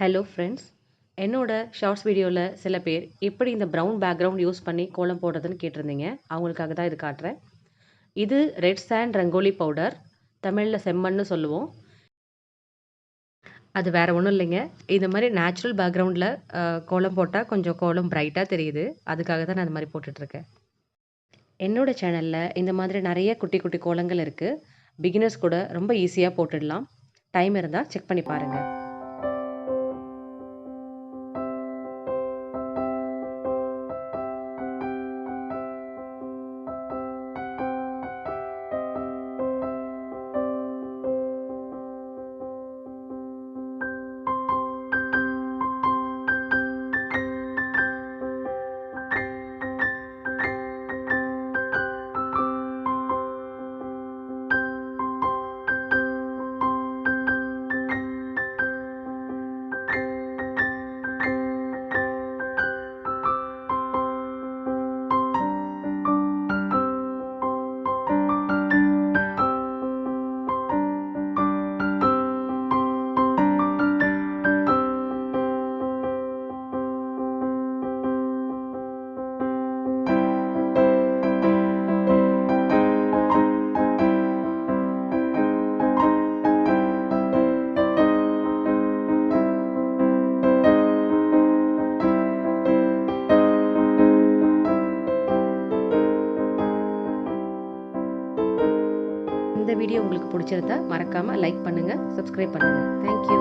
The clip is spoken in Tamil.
Hello friends. என்னோட ஷார்ட்ஸ் வீடியோவில் சில பேர் எப்படி இந்த ப்ரௌன் பேக்ரவுண்ட் யூஸ் பண்ணி கோலம் போடுறதுன்னு கேட்டிருந்தீங்க. அவங்களுக்காக தான் இது காட்டுறேன். இது ரெட் சாண்ட் ரங்கோலி பவுடர், தமிழில் செம்மண்னு சொல்லுவோம். அது வேறு ஒன்றும் இல்லைங்க. இந்த மாதிரி நேச்சுரல் பேக்ரவுண்டில் கோலம் போட்டால் கொஞ்சம் கோலம் பிரைட்டாக தெரியுது. அதுக்காக தான் நான் இந்த மாதிரி போட்டுட்ருக்கேன். என்னோட சேனலில் இந்த மாதிரி நிறைய குட்டி குட்டி கோலங்கள் இருக்குது. பிகினர்ஸ் கூட ரொம்ப ஈஸியாக போட்டுடலாம். டைம் இருந்தால் செக் பண்ணி பாருங்கள். இந்த வீடியோ உங்களுக்கு பிடிச்சிருந்தா மறக்காமல் லைக் பண்ணுங்கள், சப்ஸ்கிரைப் பண்ணுங்கள். தேங்க்யூ.